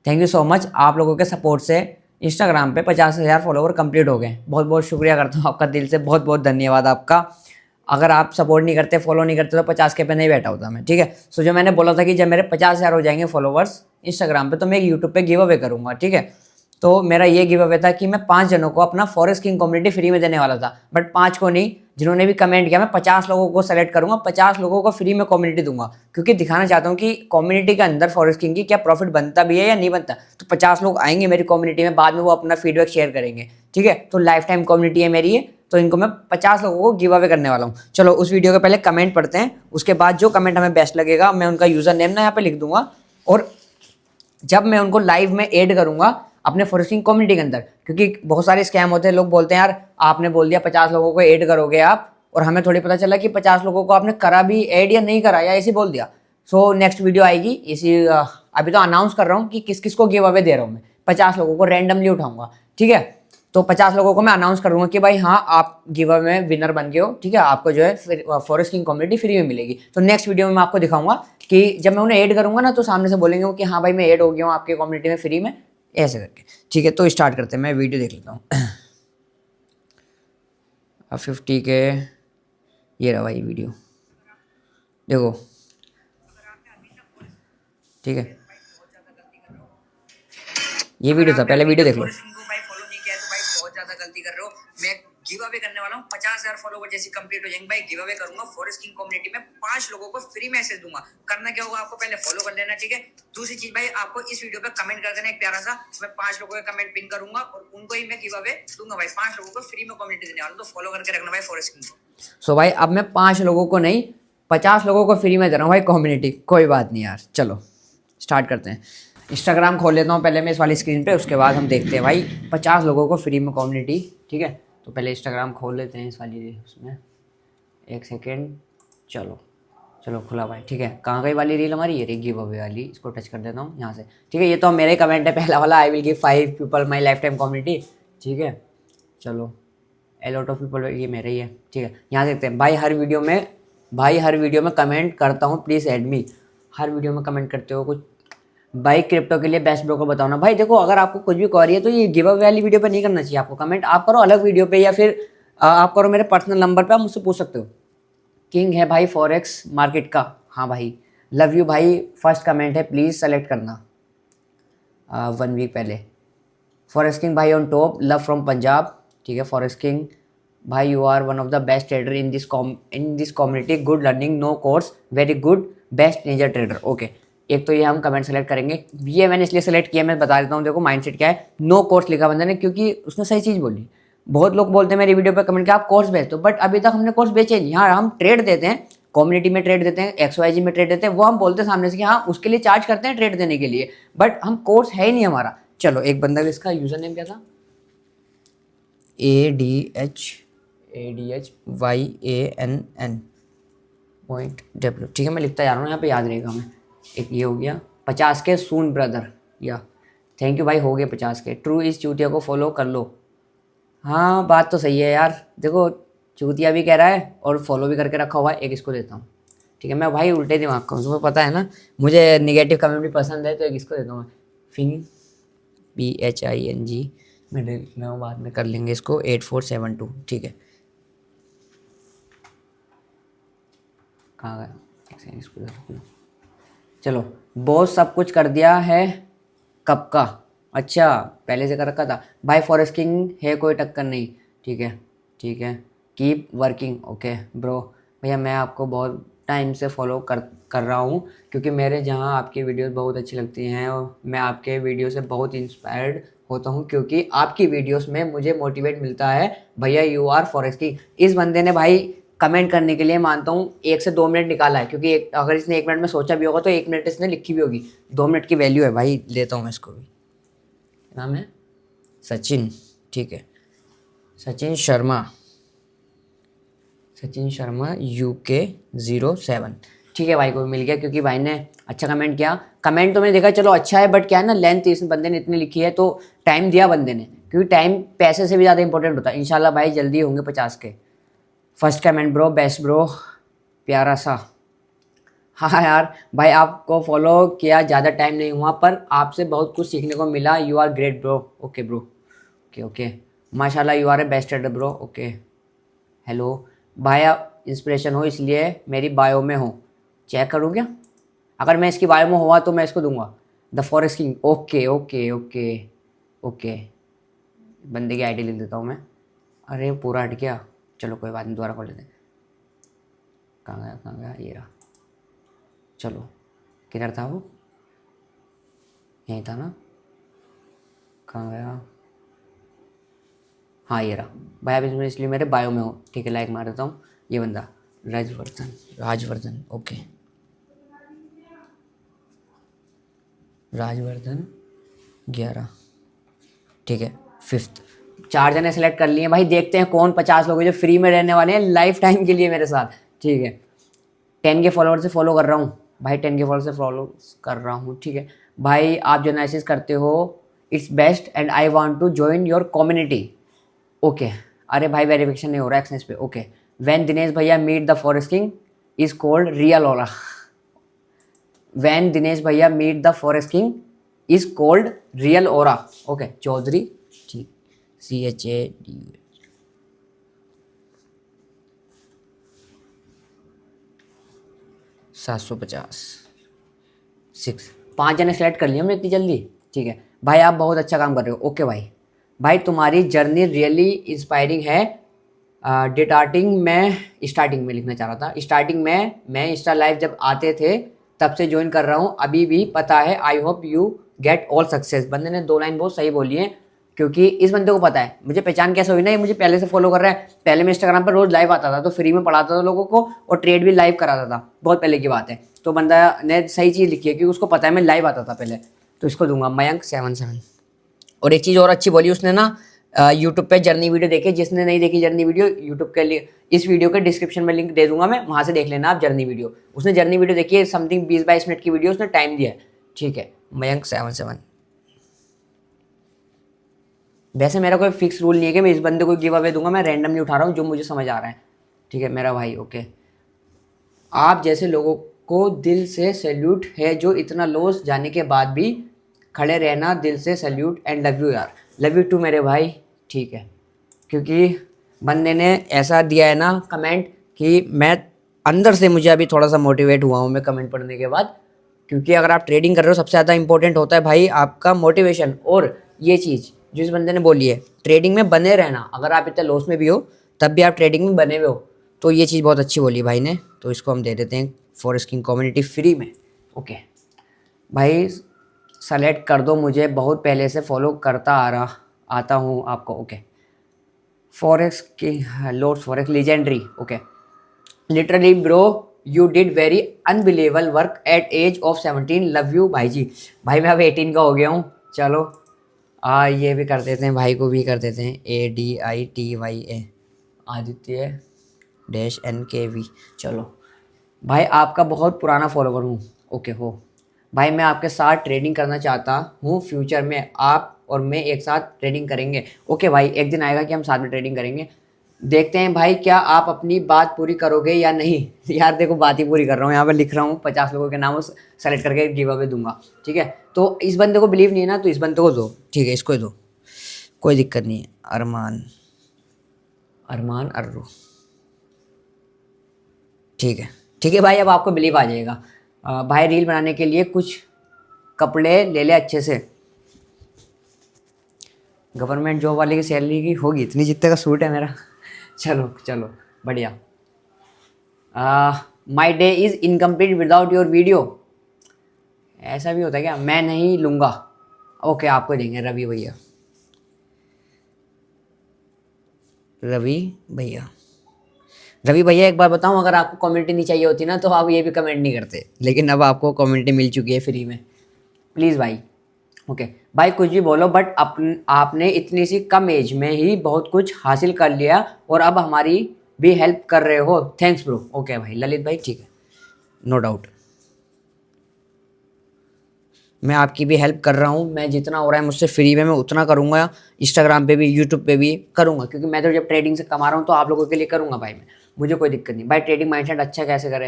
Thank you so much. आप लोगों के सपोर्ट से इंस्टाग्राम पे 50,000 फॉलोवर कंप्लीट हो गए। बहुत बहुत शुक्रिया करता हूँ आपका, दिल से बहुत बहुत धन्यवाद आपका। अगर आप सपोर्ट नहीं करते, फॉलो नहीं करते तो 50 के पे नहीं बैठा होता मैं, ठीक है। सो जो मैंने बोला था कि जब मेरे 50,000 हो जाएंगे फॉलोवर्स इंस्टाग्राम पे तो मैं यूट्यूब पे गिव अवे करूँगा, ठीक है। तो मेरा ये गिव अवे था कि मैं 5 जनों को अपना फॉरेस्ट किंग कम्युनिटी फ्री में देने वाला था, बट 5 को नहीं, जिन्होंने भी कमेंट किया मैं 50 लोगों को सेलेक्ट करूंगा, 50 लोगों को फ्री में कम्युनिटी दूंगा, क्योंकि दिखाना चाहता हूँ कि कम्युनिटी के अंदर फॉरेस्ट किंग की क्या प्रॉफिट बनता भी है या नहीं बनता। तो 50 लोग आएंगे मेरी कम्युनिटी में, बाद में वो अपना फीडबैक शेयर करेंगे, ठीक है। तो लाइफ टाइम कम्युनिटी है मेरी ये, तो इनको मैं 50 लोगों को गिव अवे करने वाला हूँ। चलो उस वीडियो के पहले कमेंट पढ़ते हैं, उसके बाद जो कमेंट हमें बेस्ट लगेगा मैं उनका यूजर नेम ना यहाँ पे लिख दूंगा, और जब मैं उनको लाइव में ऐड करूंगा अपने फॉरेस्टिंग कम्युनिटी के अंदर, क्योंकि बहुत सारे स्कैम होते हैं। लोग बोलते हैं यार आपने बोल दिया 50 लोगों को ऐड करोगे आप, और हमें थोड़ी पता चला कि 50 लोगों को आपने करा भी ऐड या नहीं करा, या ऐसे बोल दिया। सो नेक्स्ट वीडियो आएगी इसी अभी तो अनाउंस कर रहा हूँ कि किस किस को गिव अवे दे रहा हूँ मैं। 50 लोगों को रैंडमली उठाऊंगा, ठीक है। तो 50 लोगों को मैं अनाउंस करूंगा कि भाई हाँ आप गिव अवे में विनर बन गए हो, ठीक है। आपको जो है फॉरेस्ट किंग कम्युनिटी फ्री में मिलेगी। तो नेक्स्ट वीडियो में मैं आपको दिखाऊंगा कि जब मैं उन्हें ऐड करूंगा ना, तो सामने से बोलेंगे वो कि हाँ भाई मैं ऐड हो गया हूँ आपके कम्युनिटी में फ्री में, ऐसे करके, ठीक है। तो स्टार्ट करते हैं, मैं वीडियो देख लेता हूँ। अब 50 के ये रहा भाई वीडियो, देखो, ठीक है। ये वीडियो था, पहले वीडियो देख लो। भाई फॉलो नहीं किया तो भाई बहुत ज्यादा गलती कर रहे हो। मैं गिव अवे करने वाला हूँ, 50,000 फॉलोवर जैसे कंप्लीट हो जाएंगे भाई, गिव अवे करूंगा फॉरेस्ट किंग कम्युनिटी में, 5 लोगों को फ्री मैसेज दूंगा। करना क्या होगा, आपको पहले फॉलो कर लेना, ठीक है। दूसरी चीज भाई, आपको इस वीडियो पे कमेंट कर देना एक प्यारा सा, मैं 5 लोगों का कमेंट पिन करूंगा और उनको ही मैं गिव अवे दूंगा भाई। 5 लोगों को फ्री में कम्युनिटी देने वाला हूं, तो फॉलो करके रखना भाई फॉरेस्ट किंग को। सो भाई अब मैं 5 लोगों को नहीं 50 लोगों को फ्री में दे रहा हूँ भाई कम्युनिटी। कोई बात नहीं यार, चलो स्टार्ट करते हैं। इंस्टाग्राम खोल लेता हूँ पहले मैं इस वाली स्क्रीन पे, उसके बाद हम देखते हैं भाई 50 लोगों को फ्री में कम्युनिटी, ठीक है। तो पहले इंस्टाग्राम खोल लेते हैं इस वाली उसमें, एक सेकेंड। चलो चलो खुला भाई, ठीक है। कहाँ गई वाली रील हमारी, ये रही गिव अवे वाली, इसको टच कर देता हूँ यहाँ से, ठीक है। ये तो मेरे कमेंट है पहला वाला, I will give 5 people my life time community, ठीक है। चलो ए लॉट ऑफ पीपल, ये मेरे ही है, ठीक है। यहाँ देखते हैं भाई, हर वीडियो में कमेंट करता हूँ, प्लीज़ एड मी। हर वीडियो में कमेंट करते हो कुछ भाई। क्रिप्टो के लिए बेस्ट ब्रोकर बताओ ना भाई। देखो अगर आपको कुछ भी क्वेरी है तो ये गिव अवे वाली वीडियो पे नहीं करना चाहिए आपको कमेंट, आप करो अलग वीडियो पे, या फिर आप करो मेरे पर्सनल नंबर पे, आप मुझसे पूछ सकते हो। किंग है भाई फॉरेक्स मार्केट का, हाँ भाई। लव यू भाई, फर्स्ट कमेंट है, प्लीज़ सेलेक्ट करना 1 वीक पहले। फॉरेस्ट किंग भाई on top, love from Punjab, ठीक है। फॉरेस्ट किंग भाई you are one of the best trader in this community, good learning, no course, very good, best ninja trader, okay. एक तो ये हम कमेंट सेलेक्ट करेंगे, ये मैंने इसलिए सेलेक्ट किया, मैं बता देता हूँ। देखो माइंडसेट क्या है, नो कोर्स लिखा बंदे ने, क्योंकि उसने सही चीज़ बोली। बहुत लोग बोलते हैं मेरी वीडियो पे कमेंट किया आप कोर्स बेच दो, बट अभी तक हमने कोर्स बेचे नहीं। हाँ हम ट्रेड देते हैं, कम्युनिटी में ट्रेड देते हैं, XYZ में ट्रेड देते हैं, वो हम बोलते हैं सामने से कि हाँ उसके लिए चार्ज करते हैं ट्रेड देने के लिए, बट हम कोर्स है ही नहीं हमारा। चलो एक बंदा, इसका यूजर नेम क्या था, ADHYANN.W, ठीक है। मैं लिखता जा रहा हूँ यहाँ पे, याद रहेगा हमें। एक ये हो गया 50 के सून ब्रदर, या थैंक यू भाई, हो गए 50 के। ट्रू इस चूतिया को फॉलो कर लो, हाँ बात तो सही है यार। देखो चूतिया भी कह रहा है और फॉलो भी करके रखा हुआ है, एक इसको देता हूँ, ठीक है। मैं भाई उल्टे दिमाग का हूँ, तुम्हें पता है ना, मुझे निगेटिव कमेंट भी पसंद है, तो एक इसको देता हूँ फिंग BHING, मैं देख रहा हूँ, बाद में कर लेंगे इसको 8472, ठीक है। कहाँ गया, एक सेकंड, इसको देखो। चलो बॉस सब कुछ कर दिया है, कब का, अच्छा पहले से कर रखा था भाई। फॉरेस्ट किंग है कोई टक्कर नहीं, ठीक है ठीक है। Keep working, okay bro. भैया मैं आपको बहुत टाइम से फॉलो कर रहा हूँ, क्योंकि मेरे जहाँ आपकी वीडियोस बहुत अच्छी लगती हैं, और मैं आपके वीडियो से बहुत इंस्पायर्ड होता हूँ, क्योंकि आपकी वीडियोस में मुझे मोटिवेट मिलता है। भैया यू आर फॉरेस्ट किंग। इस बंदे ने भाई कमेंट करने के लिए मानता हूँ 1 से 2 मिनट निकाला है, क्योंकि अगर इसने 1 मिनट में सोचा भी होगा तो 1 मिनट इसने लिखी भी होगी। 2 मिनट की वैल्यू है भाई, लेता हूँ मैं इसको भी। नाम है सचिन, ठीक है। सचिन शर्मा, UK07, ठीक है। भाई को मिल गया, क्योंकि भाई ने अच्छा कमेंट किया। कमेंट तो मैंने देखा चलो अच्छा है, बट क्या है ना, लेंथ इस बंदे ने इतनी लिखी है, तो टाइम दिया बंदे ने, क्योंकि टाइम पैसे से भी ज़्यादा इंपॉर्टेंट होता है। इंशाल्लाह भाई जल्दी होंगे 50 के। First comment bro, best bro, प्यारा सा, हाँ यार भाई, आपको फॉलो किया ज़्यादा टाइम नहीं हुआ पर आपसे बहुत कुछ सीखने को मिला। You are great bro. Okay bro, okay okay. माशाल्लाह you are a best at bro. Okay. Hello भाई, आप इंस्पिरेशन हो इसलिए मेरी बायो में हो। चेक करूँ क्या? अगर मैं इसकी बायो में हुआ तो मैं इसको दूंगा the forest king. Okay okay okay okay. बंदे की आईडी लिख देता हूँ मैं। अरे पूरा हट गया, चलो कोई बात नहीं, दोबारा खोल लेते हैं। कहाँ गया ये रहा। चलो, किधर था वो? यहीं था ना? कहाँ गया? हाँ ये रहा। भाई आप इसमें इसलिए मेरे बायो में हो, ठीक है, लाइक मार देता हूँ। ये बंदा राजवर्धन, राजवर्धन ओके। राजवर्धन 11, ठीक है। फिफ्थ। 4 जने सेलेक्ट कर लिए भाई, देखते हैं कौन 50 लोग हैं जो फ्री में रहने वाले हैं लाइफ टाइम के लिए मेरे साथ, ठीक है। 10 के फॉलोअर से फॉलो कर रहा हूँ भाई, 10 के फॉलोअर से फॉलो कर रहा हूँ, ठीक है। भाई आप जो एनालिसिस करते हो it's best and I want to join your community. Okay. अरे भाई वेरिफिकेशन नहीं हो रहा एक्सेस पे। ओके। व्हेन दिनेश भैया meet the forest king is called real aura. When Dinesh भैया meet the forest king is called real aura. Okay Chaudhary, ठीक। CHADU 750 6। 5 जने सेलेक्ट कर लिए हमने इतनी जल्दी, ठीक है। भाई आप बहुत अच्छा काम कर रहे हो। ओके भाई, भाई तुम्हारी जर्नी रियली इंस्पायरिंग है। स्टार्टिंग में लिखना चाह रहा था। स्टार्टिंग में मैं इंस्टा लाइव जब आते थे तब से ज्वाइन कर रहा हूँ, अभी भी पता है। I hope you get all success. बंदे ने 2 लाइन बहुत सही बोली है, क्योंकि इस बंदे को पता है मुझे पहचान कैसे हुई ना, ये मुझे पहले से फॉलो कर रहा है। पहले मैं इंस्टाग्राम पर रोज लाइव आता था तो फ्री में पढ़ाता था लोगों को और ट्रेड भी लाइव कराता था, बहुत पहले की बात है। तो बंदा ने सही चीज़ लिखी है क्योंकि उसको पता है मैं लाइव आता था पहले। तो इसको दूंगा मयंक 77। और एक चीज़ और अच्छी बोली उसने ना, यूट्यूब पे जर्नी वीडियो देखे। जिसने नहीं देखी जर्नी वीडियो, यूट्यूब के लिए इस वीडियो के डिस्क्रिप्शन में लिंक दे दूंगा मैं, वहाँ से देख लेना आप जर्नी वीडियो। उसने जर्नी वीडियो देखी है, समथिंग 20-22 मिनट की वीडियो उसने टाइम दिया है, ठीक है। मयंक 77। वैसे मेरा कोई फिक्स रूल नहीं है कि मैं इस बंदे को गिव अवे दूंगा, मैं रैंडमली उठा रहा हूँ जो मुझे समझ आ रहा है, ठीक है मेरा भाई। ओके। आप जैसे लोगों को दिल से सैल्यूट है जो इतना लॉस जाने के बाद भी खड़े रहना, दिल से सैल्यूट एंड लव यू यार। लव यू टू मेरे भाई, ठीक है। क्योंकि बंदे ने ऐसा दिया है ना कमेंट कि मैं अंदर से मुझे अभी थोड़ा सा मोटिवेट हुआ हूँ मैं कमेंट पढ़ने के बाद। क्योंकि अगर आप ट्रेडिंग कर रहे हो सबसे ज़्यादा इंपॉर्टेंट होता है भाई आपका मोटिवेशन। और ये चीज़ जो इस बंदे ने बोली है, ट्रेडिंग में बने रहना। अगर आप इतने लॉस में भी हो तब भी आप ट्रेडिंग में बने हुए हो, तो ये चीज़ बहुत अच्छी बोली भाई ने। तो इसको हम दे देते हैं फॉरेस्ट किंग कम्युनिटी फ्री में। ओके भाई, सेलेक्ट कर दो मुझे, बहुत पहले से फॉलो करता आता हूँ आपको। ओके। फॉरेक्स की lords forex legendary. Okay. Literally bro you did very unbelievable work at age of 17। Love you भाई जी। भाई मैं अब 18 का हो गया हूँ। चलो ये भी कर देते हैं, भाई को भी कर देते हैं। ADITYA Aditya -NKV। चलो भाई, आपका बहुत पुराना फॉलोवर हूँ। ओके हो भाई, मैं आपके साथ ट्रेडिंग करना चाहता हूँ फ्यूचर में। आप और मैं एक साथ ट्रेडिंग करेंगे। ओके भाई, एक दिन आएगा कि हम साथ में ट्रेडिंग करेंगे। देखते हैं भाई क्या आप अपनी बात पूरी करोगे या नहीं। यार देखो, बात ही पूरी कर रहा हूँ, यहाँ पे लिख रहा हूँ 50 लोगों के नाम सेलेक्ट करके गिव अवे दूंगा, ठीक है। तो इस बंदे को बिलीव नहीं है ना, तो इस बंदे को दो, ठीक है, इसको ही दो, कोई दिक्कत नहीं है। अरमान, अरमान अर्रू, ठीक है। ठीक है भाई, अब आपको बिलीव आ जाएगा। भाई रील बनाने के लिए कुछ कपड़े ले ले अच्छे से। गवर्नमेंट जॉब वाले की सैलरी की होगी इतनी जितने का सूट है मेरा। चलो चलो बढ़िया। My day is incomplete without your video. ऐसा भी होता है क्या? मैं नहीं लूँगा। ओके आपको देंगे रवि भैया। रवि भैया, रवि भैया एक बार बताऊं, अगर आपको कम्युनिटी नहीं चाहिए होती ना तो आप ये भी कमेंट नहीं करते, लेकिन अब आपको कम्युनिटी मिल चुकी है फ्री में। प्लीज़ भाई। ओके भाई, कुछ भी बोलो बट आपने इतनी सी कम एज में ही बहुत कुछ हासिल कर लिया और अब हमारी भी हेल्प कर रहे हो। Thanks bro. ओके भाई ललित भाई, ठीक है, नो डाउट। मैं आपकी भी हेल्प कर रहा हूँ, मैं जितना हो रहा है मुझसे फ्री में मैं उतना करूँगा। इंस्टाग्राम पे भी यूट्यूब पे भी करूँगा, क्योंकि मैं तो जब ट्रेडिंग से कमा रहा हूँ तो आप लोगों के लिए करूँगा भाई मैं। मुझे कोई दिक्कत नहीं भाई। ट्रेडिंग माइंडसेट अच्छा कैसे करे?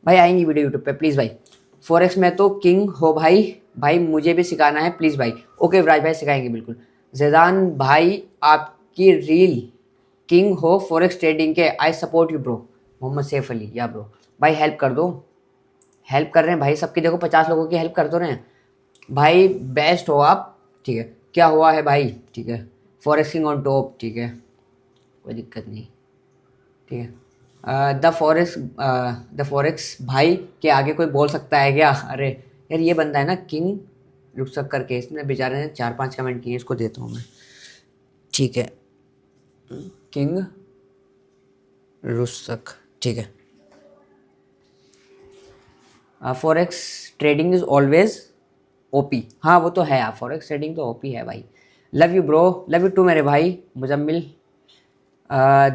भाई आएंगी वीडियो यूट्यूब पे प्लीज़ भाई। फॉरेक्स में तो किंग हो भाई, भाई मुझे भी सिखाना है प्लीज़ भाई। ओके विराज भाई सिखाएंगे बिल्कुल। जैदान भाई आपकी रील किंग हो फॉरेक्स ट्रेडिंग के, I support you bro. Mohammad Saif Ali या ब्रो, भाई हेल्प कर दो, हेल्प कर रहे हैं भाई सबकी, देखो 50 लोगों की हेल्प कर दो रहे हैं भाई, बेस्ट हो आप, ठीक है। क्या हुआ है भाई, ठीक है। फॉरेक्स किंग ऑन टॉप, ठीक है, कोई दिक्कत नहीं, ठीक है। द फॉरेक्स भाई के आगे कोई बोल सकता है क्या? अरे यार ये बंदा है ना किंग रुकसक करके, इसने बेचारे ने 4-5 कमेंट किए, इसको देता हूँ मैं, ठीक है। किंग रुकसक, ठीक है। Forex trading is always OP, हाँ वो तो है यार, फॉरेक्स ट्रेडिंग तो ओपी है भाई। Love you bro, love you too मेरे भाई मुजम्मिल।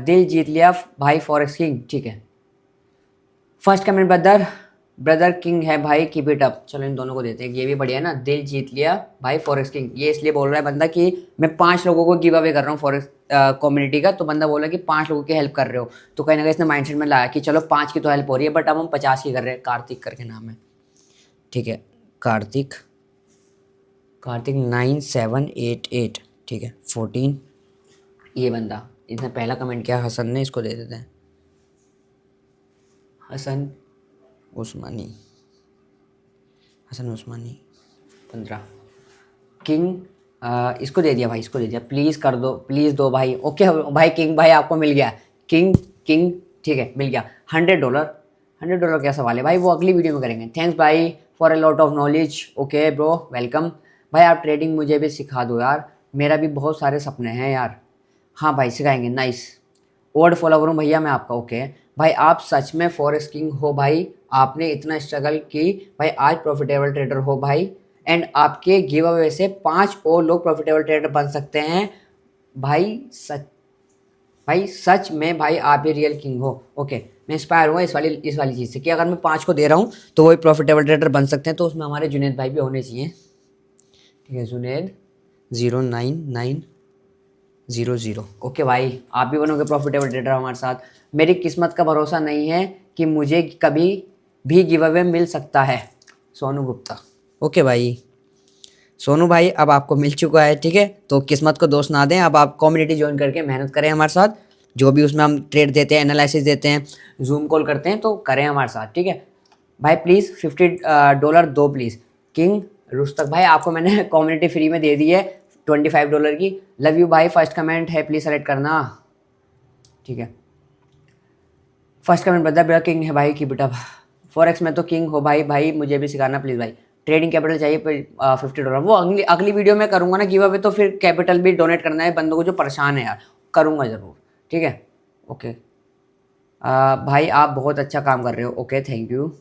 दिल जीत लिया भाई फॉरेक्स किंग, ठीक है। First comment brother, brother king है भाई, कीप इट अप। चलो इन दोनों को देते हैं, ये भी बढ़िया है ना, दिल जीत लिया भाई फॉरेक्स किंग। ये इसलिए बोल रहा है बंदा कि मैं 5 लोगों को गिव अवे कर रहा हूँ फॉरेक्स कम्युनिटी का, तो बंदा बोला कि 5 लोगों की हेल्प कर रहे हो, तो कहीं ना कहीं इसने माइंडसेट में लाया कि चलो 5 की तो हेल्प हो रही है, बट अब हम 50 की कर रहे हैं। कार्तिक करके नाम है, ठीक है। कार्तिक, कार्तिक 9788, ठीक है 14, ये बंदा, इसने पहला कमेंट किया हसन ने, इसको दे देते हैं हसन उस्मानी, हसन उस्मानी 15। किंग इसको दे दिया भाई, इसको दे दिया, प्लीज़ कर दो, प्लीज़ दो भाई। ओके भाई किंग भाई आपको मिल गया, किंग किंग ठीक है मिल गया। $100, $100 क्या सवाल है भाई, वो अगली वीडियो में करेंगे। थैंक्स भाई for a lot of knowledge, okay bro welcome. भाई आप ट्रेडिंग मुझे भी सिखा दो यार, मेरा भी बहुत सारे सपने हैं यार। हाँ भाई सिखाएंगे, नाइस। ओल्ड फॉलोवर हूँ भैया मैं आपका, ओके। भाई आप सच में फॉरेक्स किंग हो भाई, आपने इतना स्ट्रगल की भाई, आज प्रॉफिटेबल ट्रेडर हो भाई, एंड आपके गिव अवे से 5 और लोग प्रॉफिटेबल ट्रेडर बन सकते हैं भाई। सच भाई सच में भाई आप ही रियल किंग हो, ओके। मैं इंस्पायर हुआ इस वाली चीज़ से कि अगर मैं 5 को दे रहा हूँ तो वही प्रॉफिटेबल ट्रेडर बन सकते हैं, तो उसमें हमारे जुनेद भाई भी होने चाहिए, ठीक है। जुनेद 09900, ओके भाई आप भी बनोगे प्रॉफिटेबल ट्रेडर हमारे साथ। मेरी किस्मत का भरोसा नहीं है कि मुझे कभी भी गिव अवे मिल सकता है, सोनू गुप्ता, ओके भाई। सोनू भाई अब आपको मिल चुका है, ठीक है, तो किस्मत को दोष ना दें, अब आप कम्युनिटी ज्वाइन करके मेहनत करें हमारे साथ, जो भी उसमें हम ट्रेड देते हैं, एनालिसिस देते हैं, जूम कॉल करते हैं, तो करें हमारे साथ, ठीक है भाई। प्लीज़ $50 दो प्लीज़। किंग रुस्तक भाई आपको मैंने कम्युनिटी फ्री में दे दी है $25 की। लव यू भाई, फर्स्ट कमेंट है प्लीज़ सेलेक्ट करना, ठीक है। फर्स्ट कमेंट बता बेटा किंग है भाई की बेटा, फॉरेक्स में तो किंग हो भाई, भाई मुझे भी सिखाना प्लीज़ भाई। ट्रेडिंग कैपिटल चाहिए $50, वो अगली अगली वीडियो में करूँगा ना गिव अवे, तो फिर कैपिटल भी डोनेट करना है बंदों को जो परेशान है यार, करूँगा ज़रूर, ठीक है ओके। भाई आप बहुत अच्छा काम कर रहे हो, ओके थैंक यू।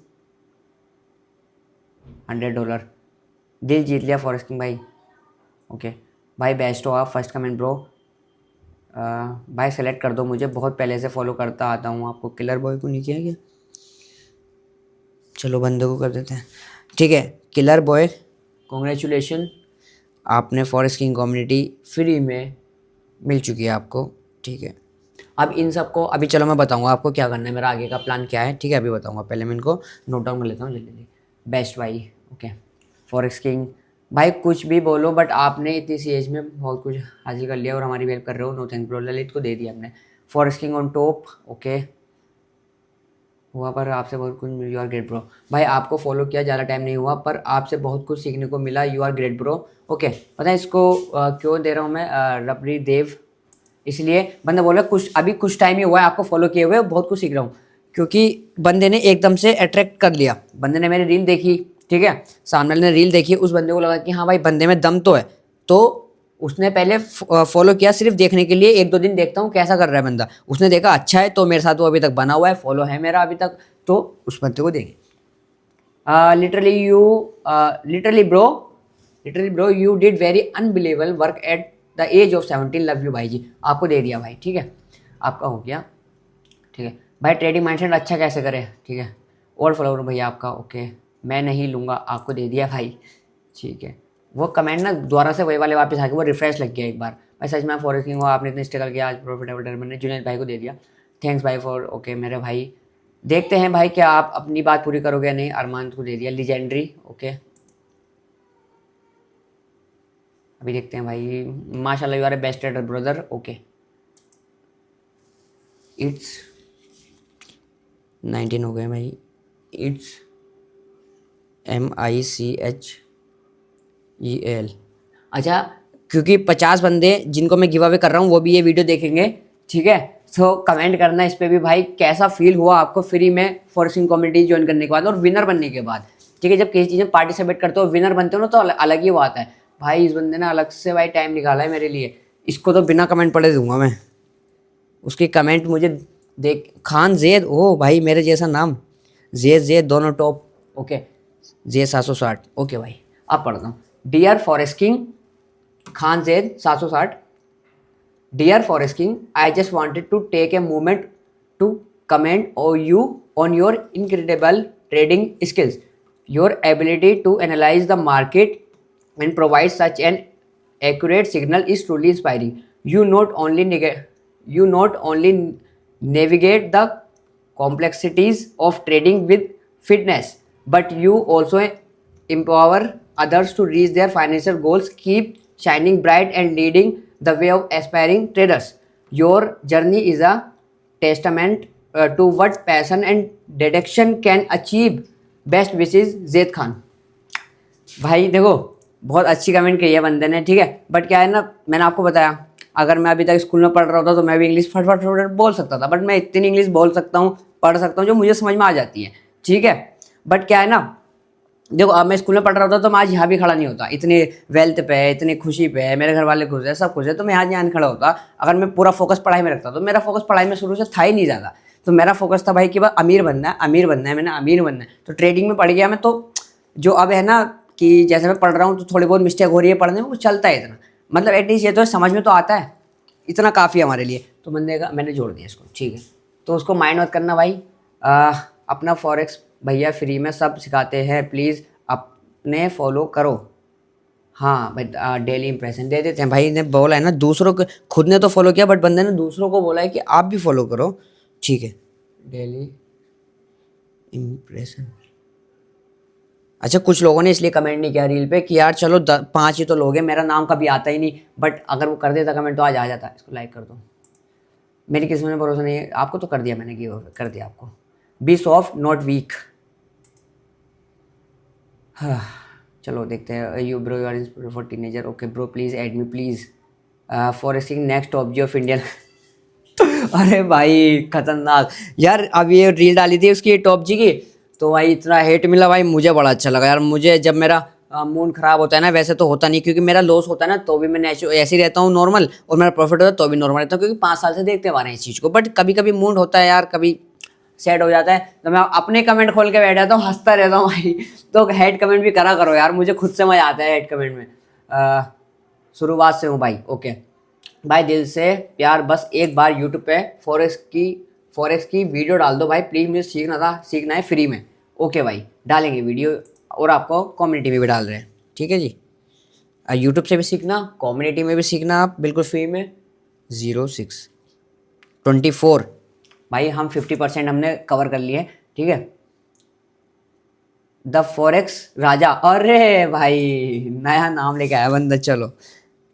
$100 दिल जीत लिया फॉरेक्स किंग भाई, ओके भाई बेस्ट हो आप, फर्स्ट कमेंट ब्रो। भाई सेलेक्ट कर दो मुझे, बहुत पहले से फॉलो करता आता हूँ आपको। किलर बॉय को नहीं किया क्या? चलो बंदे को कर देते हैं, ठीक है। किलर बॉय कॉन्ग्रेचुलेशन, आपने फॉरेस्ट किंग कम्युनिटी फ्री में मिल चुकी है आपको, ठीक है। अब इन सबको अभी चलो मैं बताऊंगा आपको क्या करना है, मेरा आगे का प्लान क्या है, ठीक है अभी बताऊंगा। पहले मैं इनको नोट डाउन कर लेता हूँ जल्दी जल्दी। बेस्ट भाई, ओके। फॉरेक्स किंग भाई कुछ भी बोलो, बट आपने इतनी सी एज में बहुत कुछ हासिल कर लिया और हमारी हेल्प कर रहे हो, नो थैंक ब्रो। ललित को दे दिया आपने। Forex king on top, okay. हुआ पर आपसे बहुत कुछ मिल, यू आर ग्रेट ब्रो। भाई आपको फॉलो किया, ज़्यादा टाइम नहीं हुआ, पर आपसे बहुत कुछ सीखने को मिला, you are great bro, okay. पता है इसको क्यों दे रहा हूँ मैं, रबरी देव, इसलिए बंदा बोला कुछ अभी कुछ टाइम ही हुआ है आपको फॉलो किए हुए, बहुत कुछ सीख रहा हूँ, क्योंकि बंदे ने एकदम से अट्रैक्ट कर लिया। बंदे ने मेरी रील देखी, ठीक है, सामने वाले ने रील देखी, उस बंदे को लगा कि हाँ भाई बंदे में दम तो है, तो उसने पहले फॉलो किया सिर्फ देखने के लिए, 1-2 दिन देखता हूँ कैसा कर रहा है बंदा, उसने देखा अच्छा है, तो मेरे साथ वो अभी तक बना हुआ है, फॉलो है मेरा अभी तक, तो उस बंदे को देंगे। Literally bro you did very unbelievable work at the age of 17, love you भाई जी, आपको दे दिया भाई, ठीक है आपका हो गया, ठीक है भाई। ट्रेडिंग माइंडसेट अच्छा कैसे करें, ठीक है। और फॉलोवर भैया आपका, ओके मैं नहीं लूँगा, आपको दे दिया भाई, ठीक है। वो कमेंट ना दोबारा से वही वाले वापस आके वो रिफ्रेश लग गया एक बार। भाई सच में आप फॉरेस्ट किंग हो, आपने इतने स्ट्रगल किया, आज प्रॉफिटेबल ट्रेडर मैंने जुनेद भाई को दे दिया, थैंक्स भाई फॉर, ओके मेरे भाई। देखते हैं भाई क्या आप अपनी बात पूरी करोगे या नहीं। अरमान को दे दिया लीजेंडरी, ओके। अभी देखते हैं भाई। माशाल्लाह you are a best trader brother, okay. It's 19 हो गए भाई। It's MICHEL। अच्छा, क्योंकि 50 बंदे जिनको मैं गिव अवे कर रहा हूँ वो भी ये वीडियो देखेंगे, ठीक है। तो कमेंट करना इस पे भी भाई, कैसा फील हुआ आपको फ्री में फॉरेस्टिंग कम्युनिटी ज्वाइन करने के बाद और विनर बनने के बाद, ठीक है। जब किसी चीज़ में पार्टिसिपेट करते हो, विनर बनते हो ना, तो अलग ही बात है भाई। इस बंदे ने अलग से भाई टाइम निकाला है मेरे लिए, इसको तो बिना कमेंट पढ़े दूंगा मैं। उसकी कमेंट मुझे देख, खान जेद, ओ भाई मेरे जैसा नाम, जेद जेद दोनों टॉप, ओके। जेद 760, ओके भाई। अब पढ़ता हूँ। डियर फॉरेस्ट किंग खान जेद 760। Dear forest king, I just wanted to take a moment to comment you on your incredible trading skills. Your ability to analyze the market and provide such an accurate signal is truly inspiring. You not only navigate the complexities of trading with fitness, but you also empower others to reach their financial goals. Keep shining bright and leading the way of aspiring traders. Your journey is a testament to what passion and dedication can achieve. Best wishes, Zaid Khan। भाई देखो, बहुत अच्छी comment की है बंदे ने, ठीक है। बट क्या है ना, मैंने आपको बताया, अगर मैं अभी तक स्कूल में पढ़ रहा होता तो मैं भी इंग्लिश फट फट फट बोल सकता था। बट मैं इतनी इंग्लिश बोल सकता हूँ, पढ़ सकता हूँ, जो मुझे समझ में आ जाती है, ठीक है। बट क्या है ना, देखो अब मैं स्कूल में पढ़ रहा होता तो मैं आज यहाँ भी खड़ा नहीं होता। इतनी वेल्थ पे है, इतनी खुशी पे है, मेरे घर वाले खुश है, सब कुछ है, तो मैं आज यहाँ नहीं खड़ा होता। अगर मैं पूरा फोकस पढ़ाई में रखता तो मेरा फोकस पढ़ाई में शुरू से था ही नहीं ज़्यादा। तो मेरा फोकस था भाई कि बस अमीर बनना है, अमीर बनना है, मैंने अमीर बनना है। तो ट्रेडिंग में पढ़ गया मैं। तो जो अब है ना कि जैसे मैं पढ़ रहा हूँ तो थोड़ी बहुत मिस्टेक हो रही है पढ़ने में, वो चलता है इतना, मतलब एटलीस्ट ये तो समझ में तो आता है, इतना काफ़ी है हमारे लिए। तो बंदे का मैंने जोड़ दिया इसको, ठीक है। तो उसको माइंड मत करना भाई। अपना फॉरेक्स भैया फ्री में सब सिखाते हैं, प्लीज़ अपने फॉलो करो। हाँ भाई, डेली इंप्रेशन दे देते हैं भाई। ने बोला है ना दूसरों को, खुद ने तो फॉलो किया बट बंदे ने दूसरों को बोला है कि आप भी फॉलो करो, ठीक है। Daily impression. अच्छा, कुछ लोगों ने इसलिए कमेंट नहीं किया रील पे कि यार चलो 5 ही तो लोग हैं, मेरा नाम कभी आता ही नहीं। बट अगर वो कर देता कमेंट तो आज आ जाता। इसको लाइक कर दो। मेरी किस्मत में भरोसा नहीं है, आपको तो कर दिया मैंने, गिव कर दिया आपको। Be soft not weak. हाँ, चलो देखते हैं। You bro you are inspiration for teenager, okay bro please add me please for sing next ऑब्जी ऑफ इंडियन। अरे भाई खतरनाक यार। अब ये रील डाली थी उसकी टॉप जी की, तो भाई इतना हेट मिला भाई, मुझे बड़ा अच्छा लगा यार। मुझे जब मेरा मूड खराब होता है ना, वैसे तो होता नहीं क्योंकि मेरा लॉस होता है ना तो भी मैं ऐसे ही रहता हूँ नॉर्मल, और मेरा प्रॉफिट होता है तो भी नॉर्मल रहता हूँ, क्योंकि 5 साल से देखते आ रहे हैं इस चीज़ को। बट कभी कभी मूड होता है यार, कभी सैड हो जाता है, तो मैं अपने कमेंट खोल के बैठ जाता हूँ, हंसता रहता हूँ भाई। तो हेड कमेंट भी करा करो यार, मुझे खुद से मजा आता है हेड कमेंट में। शुरुआत से हूँ भाई, ओके भाई, दिल से प्यार। बस एक बार यूट्यूब पे फॉरेक्स की वीडियो डाल दो भाई प्लीज़, मुझे सीखना है फ्री में। ओके भाई, डालेंगे वीडियो, और आपको कम्युनिटी में भी डाल रहे हैं, ठीक है जी। यूट्यूब से भी सीखना, कम्युनिटी में भी सीखना, आप बिल्कुल फ्री में। 0624 भाई, हम 50% हमने कवर कर लिए, ठीक है। द फॉरेक्स राजा, अरे भाई नया नाम लेके आया बंदा। चलो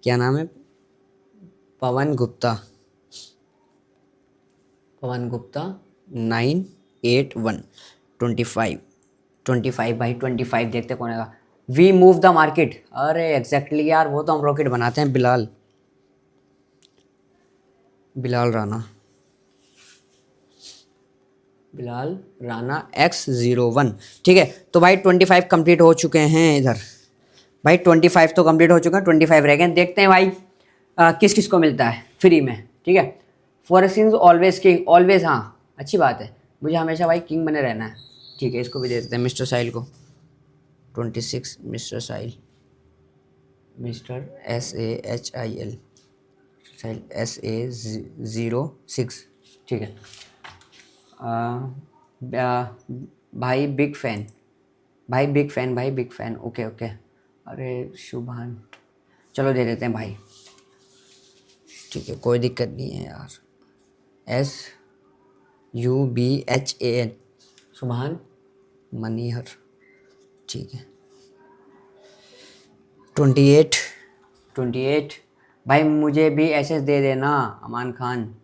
क्या नाम है? पवन गुप्ता 98125 भाई 25 देखते कौन आएगा। वी मूव द मार्केट, अरे एग्जैक्टली यार, वो तो हम रॉकेट बनाते हैं। बिलाल राणा X01, ठीक है। तो भाई 25 कंप्लीट हो चुके हैं इधर भाई, 25 तो कंप्लीट हो चुके हैं, 25 रह गए। देखते हैं भाई किस किस को मिलता है फ्री में, ठीक है। फॉरेस्ट ऑलवेज किंग, ऑलवेज, हाँ अच्छी बात है, मुझे हमेशा भाई किंग बने रहना है, ठीक है। इसको भी दे देते हैं मिस्टर साहिल को 26, मिस्टर साहिल, मिस्टर SAHIL साहिल SA06, ठीक है। भाई बिग फैन, भाई बिग फैन, ओके ओके। अरे शुभान, चलो दे देते हैं भाई, ठीक है, कोई दिक्कत नहीं है यार। SUBHAN, सुभान मनीहर, ठीक है। 28 भाई मुझे भी एसएस दे देना अमान खान।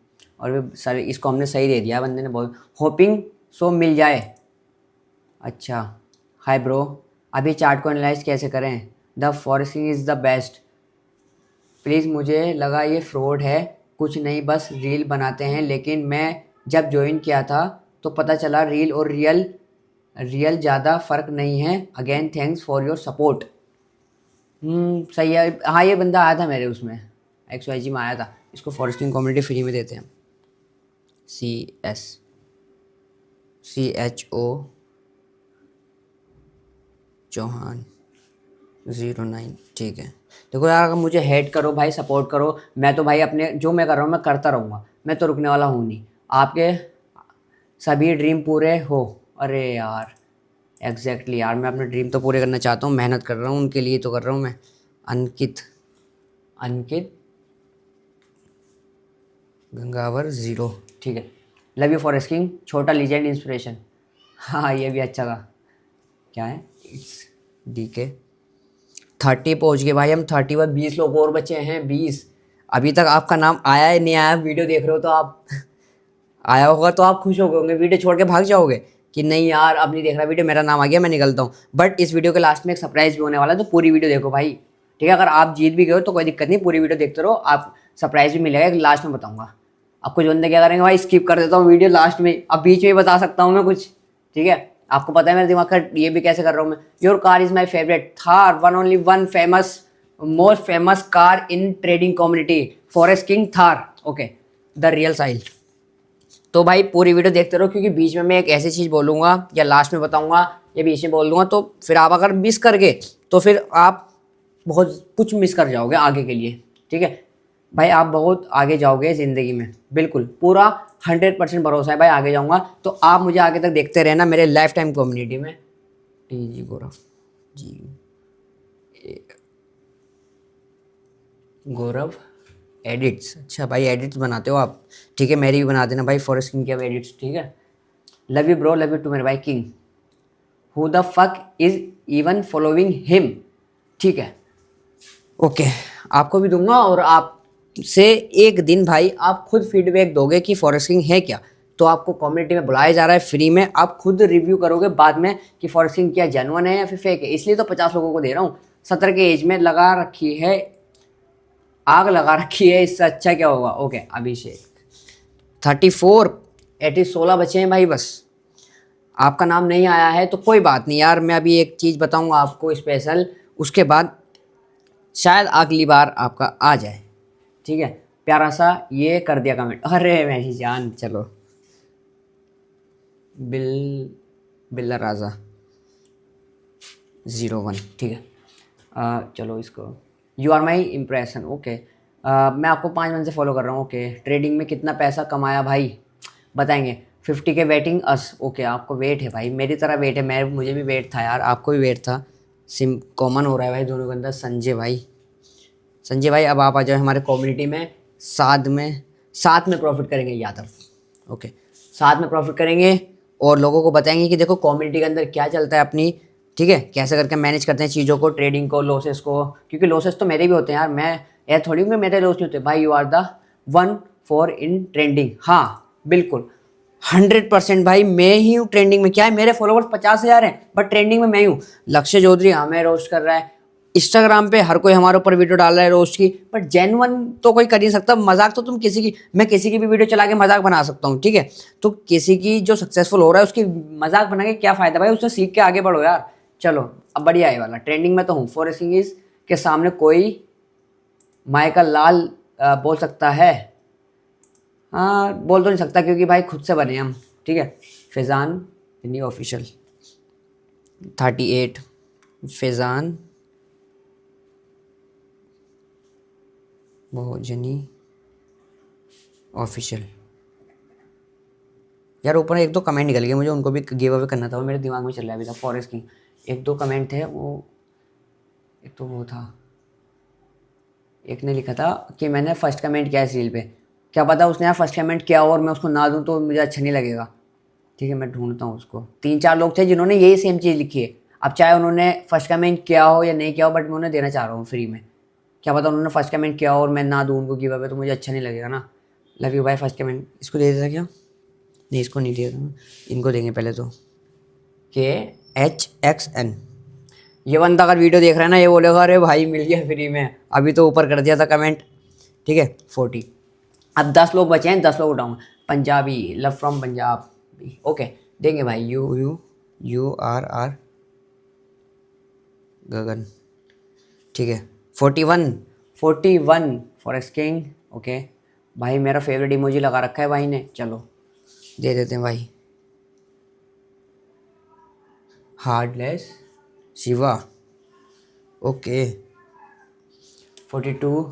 और भी सर इसको हमने सही दे दिया बंदे ने, बहुत होपिंग सो मिल जाए। अच्छा हाय ब्रो, अभी चार्ट को एनालाइज कैसे करें? The foresting is the best. Please मुझे लगा ये फ्रॉड है, कुछ नहीं बस रील बनाते हैं, लेकिन मैं जब ज्वाइन किया था तो पता चला रील और रियल ज़्यादा फ़र्क नहीं है। Again thanks for your support. सही है। हाँ ये बंदा आया था मेरे उसमें XYG में आया था। इसको फॉरेस्टिंग कम्युनिटी फ्री में देते हैं। CHO चौहान 09, ठीक है। देखो यार, अगर मुझे हेट करो भाई, सपोर्ट करो, मैं तो भाई अपने जो मैं कर रहा हूँ मैं करता रहूँगा, मैं तो रुकने वाला हूँ नहीं। आपके सभी ड्रीम पूरे हो। अरे यार एग्जैक्टली यार, मैं अपने ड्रीम तो पूरे करना चाहता हूँ, मेहनत कर रहा हूँ उनके लिए तो कर रहा हूँ मैं। अंकित गंगावर 0, ठीक है। लव यू फॉर आस्किंग, छोटा लीजेंड इंस्पिरेशन। हाँ ये भी अच्छा था। क्या है? इट्स DK 30 पहुँच गए भाई हम। 30 पर 20 लोग और बचे हैं। 20 अभी तक आपका नाम आया है नहीं आया, वीडियो देख रहे हो तो आप आया होगा तो आप खुश हो गए होंगे, वीडियो छोड़ के भाग जाओगे कि नहीं यार अब नहीं देख रहा वीडियो, मेरा नाम आ गया मैं निकलता हूँ। बट इस वीडियो के लास्ट में एक सरप्राइज भी होने वाला है, तो पूरी वीडियो देखो भाई, ठीक है। अगर आप जीत भी गए हो तो कोई दिक्कत नहीं, पूरी वीडियो देखते रहो, आप सरप्राइज भी मिलेगा, लास्ट में बताऊंगा। अब कुछ बंदे क्या करेंगे भाई, स्किप कर देता हूँ वीडियो लास्ट में, अब बीच में ही बता सकता हूँ मैं कुछ, ठीक है। आपको पता है मेरे दिमाग का ये भी कैसे कर रहा हूँ मैं। Your car is my favourite, Thar one only one famous most famous car in trading community, forest king Thar, okay the real साइल। तो भाई पूरी वीडियो देखते रहो, क्योंकि बीच में मैं एक ऐसी चीज़ बोलूँगा या लास्ट में बताऊँगा या बीच में बोल दूँगा, तो फिर आप अगर मिस कर गए तो फिर आप बहुत कुछ मिस कर जाओगे आगे के लिए, ठीक है भाई। आप बहुत आगे जाओगे ज़िंदगी में, बिल्कुल पूरा 100% भरोसा है भाई, आगे जाऊँगा। तो आप मुझे आगे तक देखते रहना मेरे लाइफ टाइम कम्युनिटी में। जी गौरव गौरव एडिट्स, अच्छा भाई एडिट्स बनाते हो आप, ठीक है। मेरी भी बना देना भाई फॉरेस्ट किंग के अब एडिट्स, ठीक है। Love you bro, love you too मेरे भाई king. Who the fuck is even following him, ठीक है ओके। आपको भी दूंगा, और आपसे एक दिन भाई आप खुद फीडबैक दोगे कि फॉरेस्ट किंग है क्या, तो आपको कम्युनिटी में बुलाया जा रहा है फ्री में, आप खुद रिव्यू करोगे बाद में कि फॉरेस्ट किंग क्या जेन्युइन है या फिर फेक है। इसलिए तो 50 लोगों को दे रहा हूँ। 17 के एज में लगा रखी है, आग लगा रखी है, इससे अच्छा क्या होगा। ओके अभिषेक 34 16 बचे हैं भाई बस। आपका नाम नहीं आया है तो कोई बात नहीं यार, मैं अभी एक चीज़ बताऊंगा आपको स्पेशल, उसके बाद शायद अगली बार आपका आ जाए, ठीक है। प्यारा सा ये कर दिया कमेंट, अरे मेरी जान, चलो बिल्ला राजा 01, ठीक है। चलो इसको you are my impression, okay. मैं आपको 5 मन से फॉलो कर रहा हूँ, ओके। ट्रेडिंग में कितना पैसा कमाया भाई बताएंगे। 50 के वेटिंग अस, ओके। आपको वेट है भाई, मेरी तरह वेट है, मुझे भी वेट था यार, आपको भी वेट था, सिम कॉमन हो रहा है भाई दोनों के अंदर। संजय भाई अब आप आ जाओ हमारे कम्युनिटी में, साथ में प्रॉफिट करेंगे यादव, ओके। साथ में प्रॉफिट करेंगे और लोगों को बताएंगे कि देखो कम्युनिटी के अंदर क्या चलता है अपनी, ठीक है, कैसे करके मैनेज करते हैं चीज़ों को, ट्रेडिंग को, लॉसेस को। क्योंकि लॉसेस तो मेरे भी होते हैं यार, मैं यार थोड़ी हूँ मेरे लॉस नहीं होते भाई। You are the one for in trending, हाँ बिल्कुल 100% भाई, मैं ही हूँ ट्रेंडिंग में। क्या है, मेरे फॉलोवर्स 50,000 हैं बट ट्रेंडिंग में मैं ही हूँ। लक्ष्य चौधरी हमें रोस्ट कर रहा है, इंस्टाग्राम पे हर कोई हमारे ऊपर वीडियो डाल रहा है रोस्ट की, बट जेन्युइन तो कोई कर नहीं सकता। मजाक तो तुम किसी की, मैं किसी की भी वीडियो चला के मजाक बना सकता हूँ, ठीक है। तो किसी की जो सक्सेसफुल हो रहा है उसकी मजाक बना के क्या फायदा भाई, उससे सीख के आगे बढ़ो यार। चलो अब बढ़िया है वाला, ट्रेंडिंग में तो हूँ। फॉरेस्ट किंग के सामने कोई माइकल लाल बोल सकता है, हाँ बोल तो नहीं सकता क्योंकि भाई खुद से बने हम, ठीक है। फैज़ान न्यू ऑफिशियल 38, फैज़ान बहुजनी ऑफिशियल। यार ऊपर एक दो कमेंट निकल गए, मुझे उनको भी गिव अवे करना था, वो मेरे दिमाग में चल रहा है अभी तक। फॉरेस्ट किंग 1-2 कमेंट थे, वो एक तो वो था, एक ने लिखा था कि मैंने फर्स्ट कमेंट किया इस रील पे, क्या पता उसने यार फर्स्ट कमेंट किया और मैं उसको ना दूं तो मुझे अच्छा नहीं लगेगा। ठीक है, मैं ढूंढता हूँ उसको। 3-4 लोग थे जिन्होंने यही सेम चीज़ लिखी है। अब चाहे उन्होंने फर्स्ट कमेंट किया हो या नहीं किया हो, बट मैं उन्हें देना चाह रहा हूँ फ्री में। क्या पता उन्होंने फर्स्ट कमेंट किया हो और मैं ना दूँ उनको गिव अवे, तो मुझे अच्छा नहीं लगेगा ना। लव यू भाई फर्स्ट कमेंट। इसको दे देता क्या? नहीं, इसको नहीं दिया था, इनको देंगे पहले तो। KHXN। ये बंदा अगर वीडियो देख रहा है ना, ये बोलेगा अरे भाई मिल गया फ्री में, अभी तो ऊपर कर दिया था कमेंट। ठीक है 40। अब 10 लोग बचे हैं, 10 लोग उठाऊंगा। Punjabi, love from Punjab, okay देंगे भाई। URR गगन, ठीक है 41 फॉरेक्स किंग, ओके भाई मेरा फेवरेट इमोजी लगा रखा है भाई ने, चलो दे देते हैं भाई। हार्डलेस शिवा, ओके 42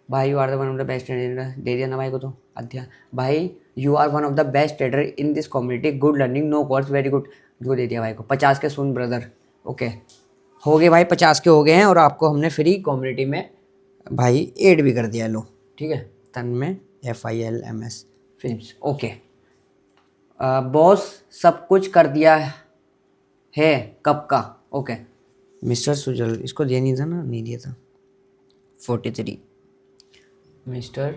भाई you are the one of the best trader, दे दिया ना भाई को तो। अध्या भाई you are one of the best trader in this community, good learning, no course, very good, वो दे दिया भाई को। 50 के सुन ब्रदर, ओके हो गए भाई, 50 के हो गए हैं और आपको हमने फ्री कम्युनिटी में भाई ऐड भी कर दिया। लो ठीक है, तन में FILMS फिल्म्स, ओके बॉस सब कुछ कर दिया है कब का, ओके मिस्टर सुजल, इसको दिया नहीं था ना, नहीं दिया था। 43 मिस्टर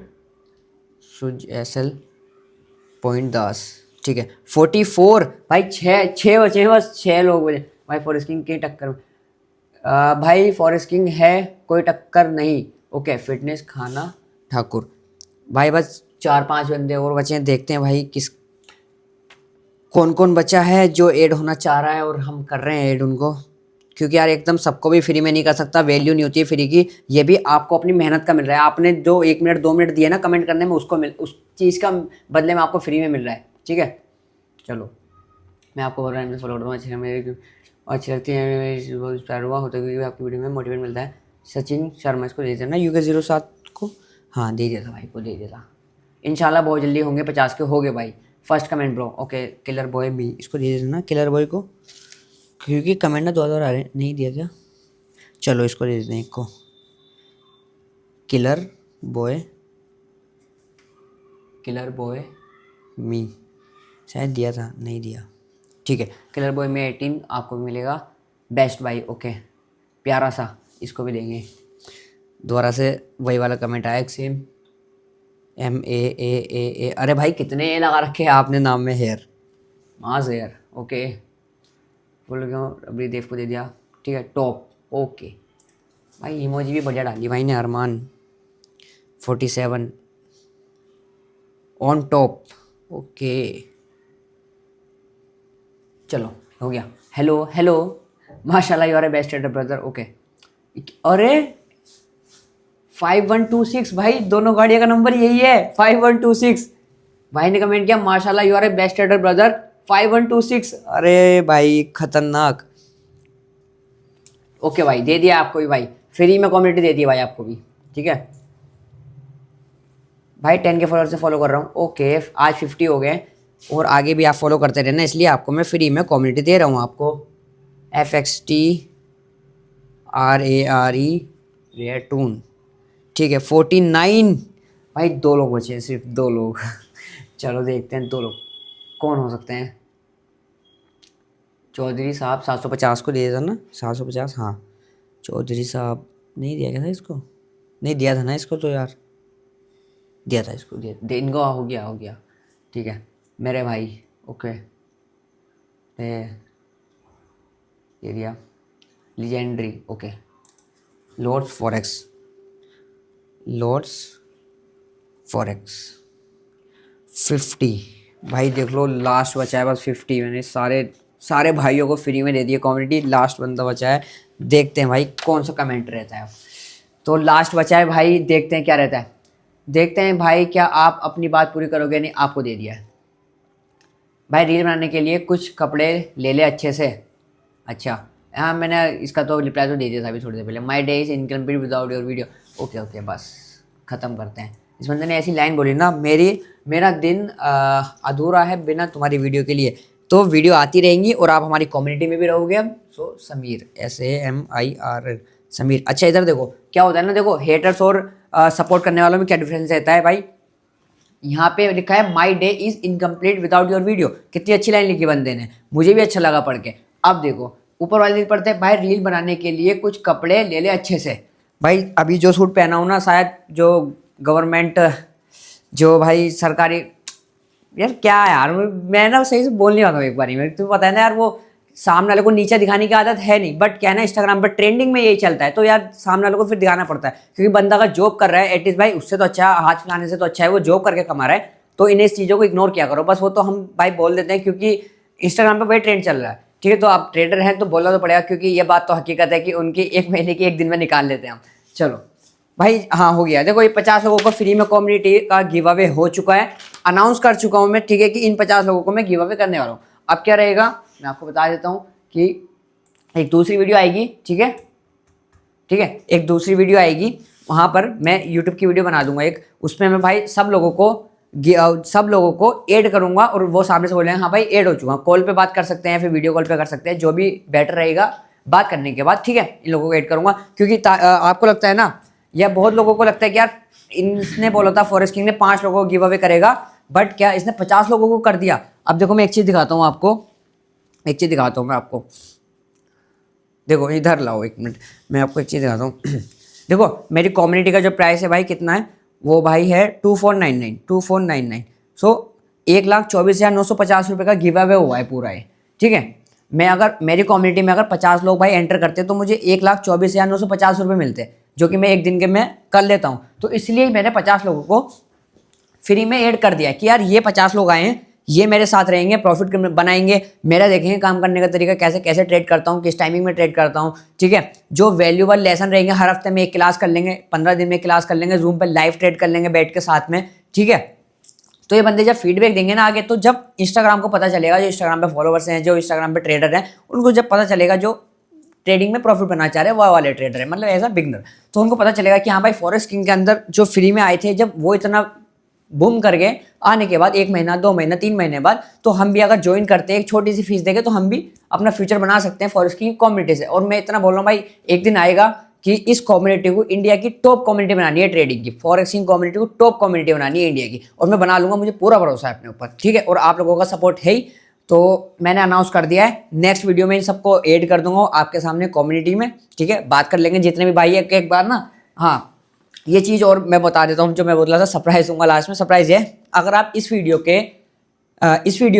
सुज SL पॉइंट दास, ठीक है 44 भाई, छः बचे हैं बस, 6 लोग बचे भाई। फॉरेस्ट किंग की टक्कर में भाई फॉरेस्ट किंग है, कोई टक्कर नहीं, ओके फिटनेस खाना ठाकुर भाई। बस 4-5 बंदे और बचे हैं, देखते हैं भाई कौन कौन बचा है जो ऐड होना चाह रहा है, और हम कर रहे हैं ऐड उनको, क्योंकि यार एकदम सबको भी फ्री में नहीं कर सकता, वैल्यू नहीं होती है फ्री की। ये भी आपको अपनी मेहनत का मिल रहा है, आपने जो 1 मिनट 2 मिनट दिए ना कमेंट करने में, उस चीज़ का बदले में आपको फ्री में मिल रहा है, ठीक है। चलो मैं आपको बोल रहा हूँ फॉलो करता हूँ, अच्छी लगती है, बहुत इंस्पायर हुआ होता है क्योंकि आपकी वीडियो में मोटिवेट मिलता है। सचिन शर्मा, इसको दे देना UK07 को, हाँ दे दिया था भाई को, दे दिया था। इंशाल्लाह बहुत जल्दी होंगे 50 के, हो गए भाई। First comment bro, okay killer boy भी, इसको दे देना किलर बॉय को, क्योंकि कमेंट ना 2 आ रहे, नहीं दिया क्या? चलो इसको दे देते हैं एक को, किलर बॉय मी, शायद दिया था, नहीं दिया, ठीक है। किलर बॉय में 18 आपको भी मिलेगा। बेस्ट भाई, ओके प्यारा सा, इसको भी देंगे। दोबारा से वही वाला कमेंट आया एक सेम, MAAAA, अरे भाई कितने ए लगा रखे हैं आपने नाम में, हेयर मास हेयर, ओके बोल गया अभी देव को दे दिया, ठीक है टॉप, ओके भाई इमोजी भी बढ़िया डाली भाई ने। अरमान 47 ऑन टॉप, ओके चलो हो गया। हेलो माशाल्लाह you are a best trader brother, okay अरे 5126 भाई, दोनों गाड़ियों का नंबर यही है 5126। भाई ने कमेंट किया माशाल्लाह you are a best trader brother 5126, अरे भाई खतरनाक, ओके भाई दे दिया आपको भी भाई, फ्री में कम्युनिटी दे दी भाई आपको भी, ठीक है भाई। 10 के फॉलोअर से फॉलो कर रहा हूँ, ओके आज 50 हो गए, और आगे भी आप फॉलो करते रहना, इसलिए आपको मैं फ्री में कम्युनिटी दे रहा हूँ आपको। FXTRARE रेटून, ठीक है 49 भाई, 2 लोग बचे हैं, सिर्फ 2 लोग चलो देखते हैं 2 लोग कौन हो सकते हैं। चौधरी साहब 750 को दिया था ना, 750, हाँ चौधरी साहब, नहीं दिया क्या था इसको, नहीं दिया था ना इसको, तो यार दिया था इसको, दिया इनको, हो गया ठीक है मेरे भाई, ओके ये दिया लीजेंडरी, ओके लॉर्ड्स फॉरेक्स 50 भाई, देख लो लास्ट बचा है बस 50, मैंने सारे भाइयों को फ्री में दे दिया कम्युनिटी, लास्ट बंदा बचा है, देखते हैं भाई कौन सा कमेंट रहता है। तो लास्ट बचा है भाई, देखते हैं क्या रहता है, देखते हैं भाई क्या आप अपनी बात पूरी करोगे, नहीं आपको दे दिया है भाई। रील बनाने के लिए कुछ कपड़े ले ले अच्छे से, अच्छा हाँ मैंने इसका तो रिप्लाई तो दे दिया था अभी थोड़ी देर पहले। My day is incomplete without your video, okay बस ख़त्म करते हैं। इस बंदे ने ऐसी लाइन बोली ना, मेरा दिन अधूरा है बिना तुम्हारी वीडियो के लिए, तो वीडियो आती रहेंगी और आप हमारी कम्युनिटी में भी रहोगे अब। सो समीर SAMIR समीर, अच्छा इधर देखो क्या होता है ना, देखो हेटर्स और सपोर्ट करने वालों में क्या डिफरेंस रहता है भाई। यहाँ पे लिखा है my day is incomplete without your video. कितनी अच्छी लाइन लिखी बंदे ने, मुझे भी अच्छा लगा पढ़ के। अब देखो ऊपर वाली रील पढ़ते हैं, भाई रील बनाने के लिए कुछ कपड़े ले ले अच्छे से। भाई अभी जो सूट पहना हूँ ना, शायद जो गवर्नमेंट, जो भाई सरकारी, यार क्या है यार, मैं ना सही से बोल नहीं पाता हूँ एक बारी में। तुम्हें पता है ना यार, वो सामने वाले को नीचे दिखाने की आदत है नहीं, बट क्या है ना इंस्टाग्राम पर ट्रेंडिंग में यही चलता है, तो यार सामने वाले को फिर दिखाना पड़ता है। क्योंकि बंदा अगर जॉब कर रहा है एटलीस्ट भाई, उससे तो अच्छा, हाथ फैलाने से तो अच्छा है वो जॉब करके कमा रहा है। तो इन्हें इस चीज़ों को इग्नोर किया करो बस। वो तो हम भाई बोल देते हैं क्योंकि इंस्टाग्राम पर वही ट्रेंड चल रहा है, ठीक है। तो आप ट्रेडर हैं तो बोलना तो पड़ेगा, क्योंकि ये बात तो हकीकत है कि उनकी एक महीने की एक दिन में निकाल लेते हैं हम। चलो भाई, हाँ हो गया। देखो ये 50 लोगों को फ्री में कम्युनिटी का गिव अवे हो चुका है, अनाउंस कर चुका हूँ मैं, ठीक है, कि इन 50 लोगों को मैं गिव अवे करने वाला हूँ। अब क्या रहेगा मैं आपको बता देता हूँ कि एक दूसरी वीडियो आएगी, ठीक है, ठीक है, एक दूसरी वीडियो आएगी, वहाँ पर मैं यूट्यूब की वीडियो बना दूंगा एक, उसमें मैं भाई सब लोगों को ऐड करूंगा और वो सामने से बोलेंगे हाँ भाई ऐड हो चुका। कॉल पे बात कर सकते हैं, फिर वीडियो कॉल पे कर सकते हैं, जो भी बेटर रहेगा बात करने के बाद, ठीक है। इन लोगों को ऐड करूंगा क्योंकि आपको लगता है ना, या बहुत लोगों को लगता है कि यार इसने बोला था फॉरेस्ट किंग ने 5 लोगों को गिव अवे करेगा, बट क्या इसने 50 लोगों को कर दिया। अब देखो मैं एक चीज़ दिखाता हूँ आपको, एक चीज़ दिखाता हूँ मैं आपको। देखो इधर लाओ एक मिनट, मैं आपको एक चीज़ दिखाता हूँ। देखो मेरी कम्युनिटी का जो प्राइस है भाई कितना है, वो भाई है 2499। सो 1,24,950 रुपये का गिव अवे हुआ है पूरा है, ठीक है। मैं अगर मेरी कम्युनिटी में अगर 50 लोग भाई एंटर करते तो मुझे 1,24,950 रुपये मिलते, जो कि मैं एक दिन के मैं कर लेता हूँ। तो इसलिए मैंने 50 लोगों को फ्री में ऐड कर दिया कि यार ये 50 लोग आए हैं, ये मेरे साथ रहेंगे, प्रॉफिट बनाएंगे, मेरा देखेंगे काम करने का तरीका, कैसे कैसे ट्रेड करता हूँ, किस टाइमिंग में ट्रेड करता हूँ, ठीक है। जो वैल्यूबल लेसन रहेंगे, हर हफ्ते में एक क्लास कर लेंगे, 15 दिन में क्लास कर लेंगे, जूम पर लाइव ट्रेड कर लेंगे बैठ के साथ में, ठीक है। तो ये बंदे जब फीडबैक देंगे ना आगे, तो जब इंस्टाग्राम को पता चलेगा, जो इंस्टाग्राम पे फॉलोवर्स हैं, जो इंस्टाग्राम पे ट्रेडर हैं, उनको जब पता चलेगा जो ट्रेडिंग में प्रॉफिट बनाना चाह रहे हैं वो वाले ट्रेडर है, मतलब एज अ बिगनर, तो उनको पता चलेगा कि हाँ भाई फॉरेस्ट किंग के अंदर जो फ्री में आए थे, जब वो इतना बूम करके आने के बाद 1 महीना 2 महीना 3 महीने बाद, तो हम भी अगर ज्वाइन करते हैं, एक छोटी सी फीस देके, तो हम भी अपना फ्यूचर बना सकते हैं फॉरेस्ट किंग कम्युनिटी से। और मैं इतना बोल रहा हूँ भाई, एक दिन आएगा कि इस कम्युनिटी को इंडिया की टॉप कम्युनिटी बनानी है ट्रेडिंग की, फॉरेक्स किंग कम्युनिटी को टॉप कम्युनिटी बनानी है इंडिया की, और मैं बना लूंगा, मुझे पूरा भरोसा है अपने ऊपर, ठीक है। और आप लोगों का सपोर्ट है ही, तो मैंने अनाउंस कर दिया है, नेक्स्ट वीडियो में इन सबको ऐड कर दूंगा आपके सामने कम्युनिटी में, ठीक है। बात कर लेंगे जितने भी भाई है एक बार ना। हाँ ये चीज़ और मैं बता देता हूँ, जो मैं बोल रहा था सरप्राइज दूंगा लास्ट में। सरप्राइज है, अगर आप इस वीडियो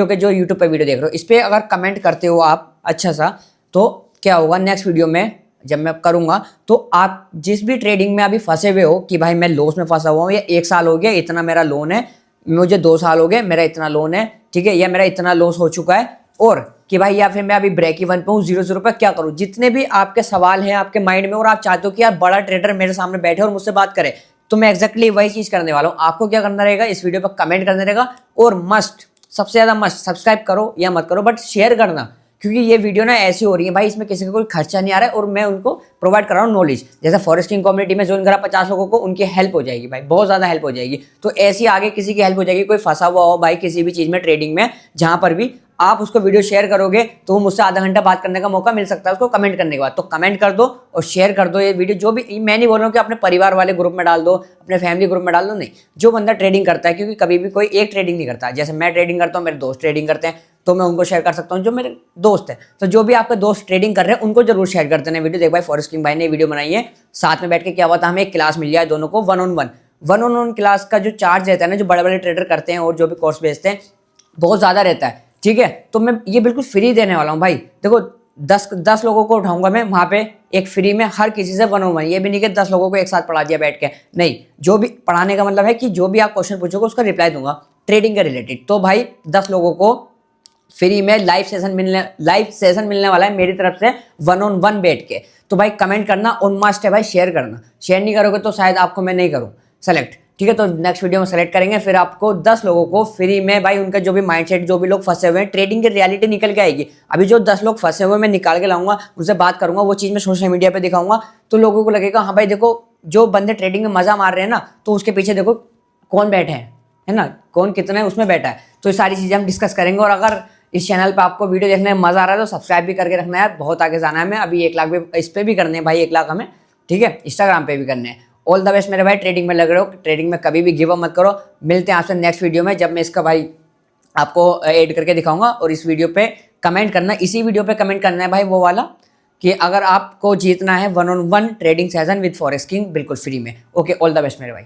के जो यूट्यूब पे वीडियो देख रहे हो, इस पर अगर कमेंट करते हो आप अच्छा सा, तो क्या होगा नेक्स्ट वीडियो में जब मैं करूँगा, तो आप जिस भी ट्रेडिंग में अभी फंसे हुए हो कि भाई मैं लॉस में फंसा हुआ हूँ, या 1 साल हो गया इतना मेरा लोन है, मुझे 2 साल हो गए मेरा इतना लोन है, ठीक है, या मेरा इतना लॉस हो चुका है, और कि भाई या फिर मैं अभी ब्रेक इवन पे हूँ 0 पे, क्या करूँ, जितने भी आपके सवाल हैं आपके माइंड में, और आप चाहते हो कि यार बड़ा ट्रेडर मेरे सामने बैठे और मुझसे बात करे, तो मैं एक्जैक्टली वही चीज़ करने वाला हूँ। आपको क्या करना रहेगा, इस वीडियो पर कमेंट करना रहेगा, और मस्ट सबसे ज़्यादा मस्ट सब्सक्राइब करो या मत करो, बट शेयर करना, क्योंकि ये वीडियो ना ऐसी हो रही है भाई, इसमें किसी का कोई खर्चा नहीं आ रहा है, और मैं उनको प्रोवाइड कर रहा हूँ नॉलेज। जैसे फॉरेस्ट किंग कम्युनिटी में ज्वाइन करा 50 लोगों को, उनकी हेल्प हो जाएगी भाई, बहुत ज़्यादा हेल्प हो जाएगी। तो ऐसी आगे किसी की हेल्प हो जाएगी, कोई फंसा हुआ हो भाई किसी भी चीज़ में ट्रेडिंग में, जहाँ पर भी आप उसको वीडियो शेयर करोगे तो वो मुझसे आधा घंटा बात करने का मौका मिल सकता है उसको कमेंट करने के बाद। तो कमेंट कर दो और शेयर कर दो ये वीडियो, जो भी, मैं नहीं बोल रहा हूँ कि अपने परिवार वाले ग्रुप में डाल दो, अपने फैमिली ग्रुप में डाल दो, नहीं, जो बंदा ट्रेडिंग करता है, क्योंकि कभी भी कोई एक ट्रेडिंग नहीं करता। जैसे मैं ट्रेडिंग करता हूँ, मेरे दोस्त ट्रेडिंग करते हैं, तो मैं उनको शेयर कर सकता हूँ, जो मेरे दोस्त हैं। तो जो भी आपके दोस्त ट्रेडिंग कर रहे हैं उनको जरूर शेयर कर देना वीडियो। देख भाई फॉरेस्ट किंग भाई ने वीडियो बनाई है, साथ में बैठ के क्या हुआ था, हमें एक क्लास मिल जाए दोनों को, वन ऑन वन क्लास का जो चार्ज रहता है ना, जो बड़े बड़े ट्रेडर करते हैं और जो भी कोर्स बेचते हैं, बहुत ज़्यादा रहता है, ठीक है। तो मैं ये बिल्कुल फ्री देने वाला हूँ भाई। देखो 10 लोगों को उठाऊंगा मैं वहाँ पे एक फ्री में, हर किसी से 1-on-1। ये भी नहीं कि 10 लोगों को एक साथ पढ़ा दिया बैठ के, नहीं, जो भी पढ़ाने का मतलब है कि जो भी आप क्वेश्चन पूछोगे उसका रिप्लाई दूंगा ट्रेडिंग के रिलेटेड। तो भाई 10 लोगों को फ्री में लाइव सेशन मिलने वाला है मेरी तरफ से 1-on-1 बैठ के। तो भाई कमेंट करना और मस्ट है भाई शेयर करना, शेयर नहीं करोगे तो शायद आपको मैं नहीं करूँ सेलेक्ट, ठीक है। तो नेक्स्ट वीडियो में सेलेक्ट करेंगे, फिर आपको 10 लोगों को फ्री में भाई उनका जो भी माइंडसेट, जो भी लोग फंसे हुए हैं, ट्रेडिंग की रियलिटी निकल के आएगी। अभी जो 10 लोग फंसे हुए मैं निकाल के लाऊंगा, उनसे बात करूंगा, वो चीज़ मैं सोशल मीडिया पे दिखाऊंगा, तो लोगों को लगेगा हाँ भाई देखो जो बंदे ट्रेडिंग में मजा मार रहे हैं ना, तो उसके पीछे देखो कौन बैठे हैं, है ना, कौन कितना है उसमें बैठा है। तो ये सारी चीज़ें हम डिस्कस करेंगे। और अगर इस चैनल पे आपको वीडियो देखने में मजा आ रहा है तो सब्सक्राइब भी करके रखना है, बहुत आगे जाना है हमें। अभी 1 लाख भी इस पर भी करने हैं भाई, 1 लाख हमें, ठीक है, इंस्टाग्राम पे भी करने हैं। ऑल द बेस्ट मेरे भाई, ट्रेडिंग में लग रहे हो, ट्रेडिंग में कभी भी गिव अप मत करो। मिलते हैं आपसे नेक्स्ट वीडियो में, जब मैं इसका भाई आपको ऐड करके दिखाऊंगा। और इस वीडियो पे कमेंट करना, इसी वीडियो पे कमेंट करना है भाई वो वाला, कि अगर आपको जीतना है 1-on-1 trading session with forex king बिल्कुल फ्री में। ओके, ऑल द बेस्ट मेरे भाई।